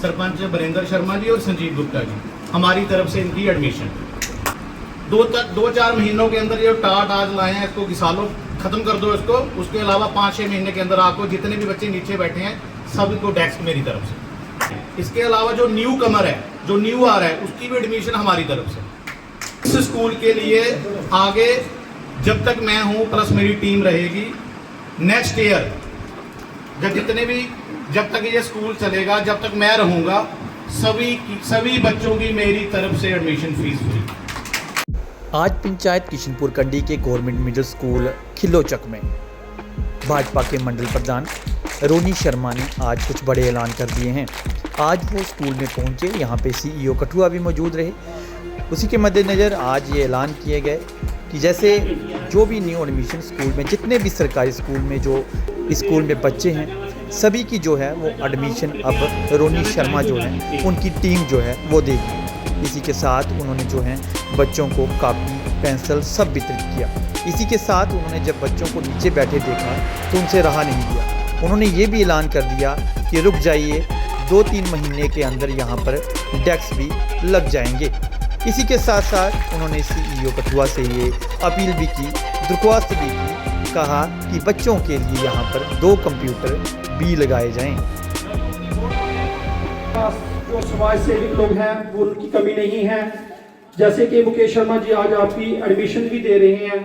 सरपंच बरिंदर शर्मा जी और संजीव गुप्ता जी, हमारी तरफ से इनकी एडमिशन 2-4 महीनों के अंदर ये टाट आज लाए हैं, इसको घिसा लो, खत्म कर दो इसको। उसके अलावा 5-6 महीने के अंदर आपको जितने भी बच्चे नीचे बैठे हैं सबको डेस्क मेरी तरफ से। इसके अलावा जो न्यू कमर है, जो न्यू आ रहा है, उसकी भी एडमिशन हमारी तरफ से। इस स्कूल के लिए आगे जब तक मैं हूँ प्लस मेरी टीम रहेगी, नेक्स्ट ईयर जब तक ये स्कूल चलेगा, जब तक मैं रहूँगा, सभी बच्चों की मेरी तरफ से एडमिशन फीस फ्री। आज पंचायत किशनपुर कंडी के गवर्नमेंट मिडिल स्कूल खिलोचक में भाजपा के मंडल प्रधान रोनी शर्मा ने आज कुछ बड़े ऐलान कर दिए हैं। आज वो स्कूल में पहुंचे, यहाँ पे सीईओ कठुआ भी मौजूद रहे। उसी के मद्देनज़र आज ये ऐलान किए गए कि जैसे जो भी न्यू एडमिशन स्कूल में, जितने भी सरकारी स्कूल में जो स्कूल में बच्चे हैं, सभी की जो है वो एडमिशन अब रोनी शर्मा जो है उनकी टीम जो है वो देगी। इसी के साथ उन्होंने जो है बच्चों को कापी, पेंसिल सब वितरित किया। इसी के साथ उन्होंने जब बच्चों को नीचे बैठे देखा तो उनसे रहा नहीं गया। उन्होंने ये भी ऐलान कर दिया कि रुक जाइए, 2-3 महीने के अंदर यहाँ पर डेस्क भी लग जाएंगे। इसी के साथ साथ उन्होंने सीईओ कठुआ से ये अपील भी की, दरख्वास्त भी की, कहा कि बच्चों के लिए यहाँ पर 2 कंप्यूटर भी लगाए जाएं। जो समाज सेवी लोग हैं वो उनकी कमी नहीं है। जैसे कि मुकेश शर्मा जी आज आपकी एडमिशन भी दे रहे हैं,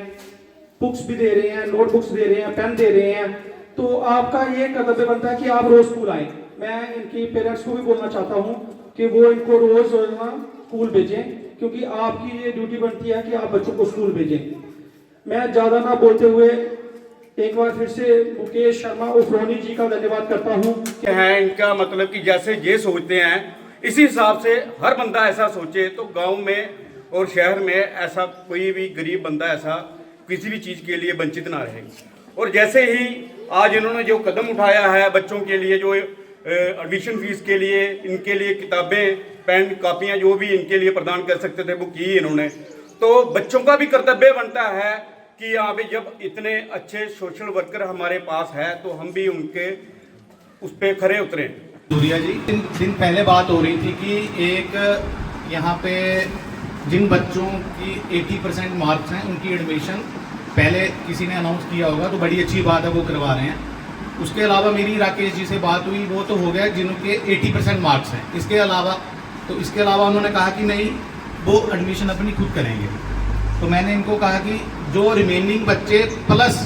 बुक्स भी दे रहे हैं, नोटबुक्स दे रहे हैं, पेन दे रहे हैं, तो आपका ये कर्तव्य बनता है कि आप रोज स्कूल आए। मैं इनकी पेरेंट्स को भी बोलना चाहता हूँ कि वो इनको रोज स्कूल भेजें, क्योंकि आपकी ये ड्यूटी बनती है कि आप बच्चों को स्कूल भेजें। मैं ज़्यादा ना बोलते हुए एक बार फिर से मुकेश शर्मा और रोनी जी का धन्यवाद करता हूँ। है इनका मतलब कि जैसे ये सोचते हैं इसी हिसाब से हर बंदा ऐसा सोचे तो गांव में और शहर में ऐसा कोई भी गरीब बंदा ऐसा किसी भी चीज़ के लिए वंचित ना रहे। और जैसे ही आज इन्होंने जो कदम उठाया है बच्चों के लिए, जो एडमिशन फीस के लिए, इनके लिए किताबें, पेन, कापियाँ जो भी इनके लिए प्रदान कर सकते थे वो की इन्होंने, तो बच्चों का भी कर्तव्य बनता है कि यहाँ पे जब इतने अच्छे सोशल वर्कर हमारे पास है तो हम भी उनके उस पर खरे उतरें। सूर्या जी, दिन पहले बात हो रही थी कि एक यहाँ पे जिन बच्चों की 80% मार्क्स हैं उनकी एडमिशन पहले किसी ने अनाउंस किया होगा, तो बड़ी अच्छी बात है वो करवा रहे हैं। उसके अलावा मेरी राकेश जी से बात हुई, वो तो हो गया जिनके 80% मार्क्स हैं। इसके अलावा उन्होंने कहा कि नहीं, वो एडमिशन अपनी खुद करेंगे। तो मैंने इनको कहा कि जो रिमेनिंग बच्चे प्लस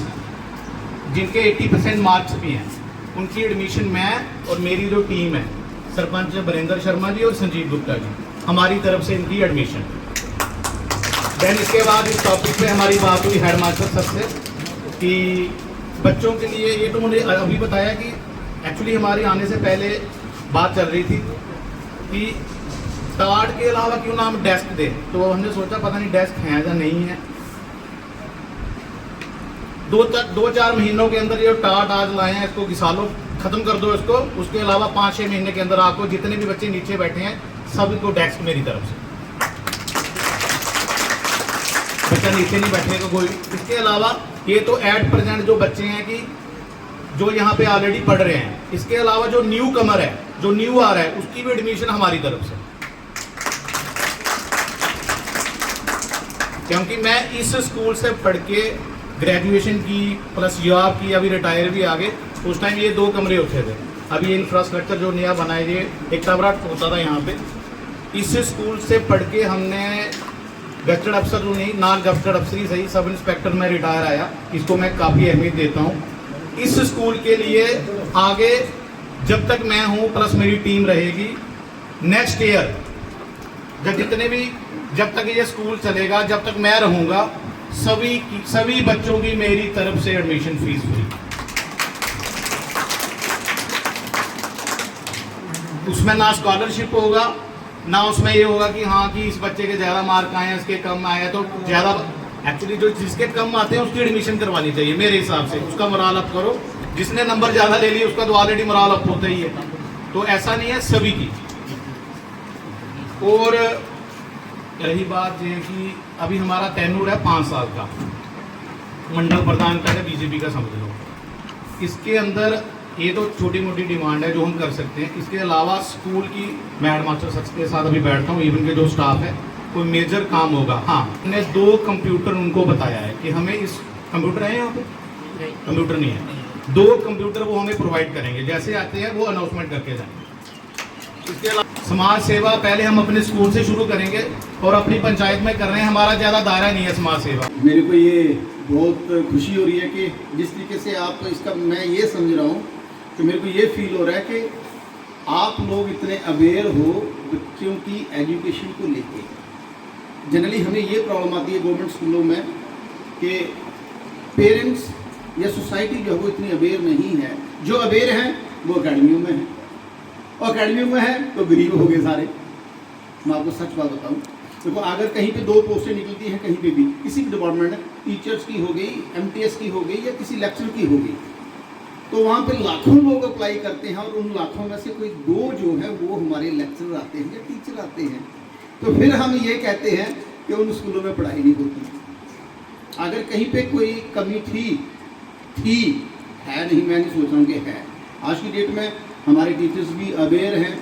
जिनके 80% मार्क्स भी हैं उनकी एडमिशन मैं और मेरी जो टीम है, सरपंच बरिंदर शर्मा जी और संजीव गुप्ता जी, हमारी तरफ से इनकी एडमिशन। देन इसके बाद इस टॉपिक पे हमारी बात हुई हेडमास्टर सर से कि बच्चों के लिए, ये तो मुझे अभी बताया कि एक्चुअली हमारे आने से पहले बात चल रही थी कि टाट के अलावा क्यों ना हम डेस्क दें, तो हमने सोचा पता नहीं डेस्क हैं या नहीं है। 2-4 महीनों के अंदर ये टाट आज लाए हैं, इसको घिसा लो, खत्म कर दो इसको। उसके अलावा 5-6 महीने के अंदर आपको जितने भी बच्चे नीचे बैठे हैं सबको डेस्क मेरी तरफ से। बच्चा नीचे नहीं बैठने का कोई। इसके अलावा ये तो एट प्रेजेंट जो बच्चे हैं कि जो यहाँ पे ऑलरेडी पढ़ रहे हैं, इसके अलावा जो न्यू कमर है, जो न्यू आ रहा है, उसकी भी एडमिशन हमारी तरफ से। क्योंकि मैं इस स्कूल से पढ़ के ग्रेजुएशन की प्लस जॉब की, अभी रिटायर भी आ गए। उस टाइम ये 2 कमरे होते थे। अभी ये इंफ्रास्ट्रक्चर जो नया बनाए, ये एक कमरा होता था यहाँ पे। इस स्कूल से पढ़ के हमने गजटेड अफसर जो नहीं, नॉन गजटेड अफसर ही सही, सब इंस्पेक्टर में रिटायर आया। इसको मैं काफ़ी अहमियत देता हूँ। इस स्कूल के लिए आगे जब तक मैं हूँ प्लस मेरी टीम रहेगी, नेक्स्ट ईयर जब तक ये स्कूल चलेगा, जब तक मैं रहूँगा, सभी बच्चों की मेरी तरफ से एडमिशन फीस फ्री। उसमें ना स्कॉलरशिप होगा, ना उसमें ये होगा कि हाँ कि इस बच्चे के ज़्यादा मार्क आए हैं, इसके कम आए हैं तो ज़्यादा। एक्चुअली जो जिसके कम आते हैं उसकी एडमिशन करवानी चाहिए मेरे हिसाब से। उसका मोराल अप करो, जिसने नंबर ज़्यादा ले लिए उसका तो ऑलरेडी मोराल अप होता ही है। तो ऐसा नहीं है, सभी की। और रही बात ये कि अभी हमारा तैनूर है 5 साल का, मंडल प्रधान का है, बीजेपी का समझ लो। इसके अंदर ये तो छोटी मोटी डिमांड है जो हम कर सकते हैं। इसके अलावा स्कूल की मैं हेड मास्टर सच के साथ अभी बैठता हूँ, इवन के जो स्टाफ है, कोई मेजर काम होगा। हाँ, हमने 2 कंप्यूटर उनको बताया है कि हमें इस कंप्यूटर है यहाँ पे, कंप्यूटर नहीं है, 2 कंप्यूटर वो हमें प्रोवाइड करेंगे, जैसे आते हैं वो अनाउंसमेंट करके जाएंगे। इसके अलावा समाज सेवा पहले हम अपने स्कूल से शुरू करेंगे और अपनी पंचायत में कर रहे हैं, हमारा ज़्यादा दायरा नहीं है समाज सेवा। मेरे को ये बहुत खुशी हो रही है कि जिस तरीके से आप इसका, मैं ये समझ रहा हूँ कि मेरे को ये फील हो रहा है कि आप लोग इतने अवेयर हो बच्चों की एजुकेशन को लेके। जनरली हमें ये प्रॉब्लम आती है गवर्नमेंट स्कूलों में कि पेरेंट्स या सोसाइटी जो है वो इतनी अवेयर नहीं है। जो अवेयर हैं वो अकेडमियों में है, और अकेडमियों में है तो गरीब हो गए सारे। मैं आपको सच बात बताऊँ, देखो अगर कहीं पे 2 पोस्टें निकलती हैं कहीं पे भी, किसी भी डिपार्टमेंट में, टीचर्स की हो गई, MTS की हो गई या किसी लेक्चर की हो गई, तो वहाँ पे लाखों लोग अप्लाई करते हैं और उन लाखों में से कोई 2 जो है वो हमारे लेक्चरर आते हैं या टीचर आते हैं। तो फिर हम ये कहते हैं कि उन स्कूलों में पढ़ाई नहीं होती। अगर कहीं पे कोई कमी थी है नहीं, मैं नहीं सोच रहा हूँ कि है। आज की डेट में हमारे टीचर्स भी अवेयर हैं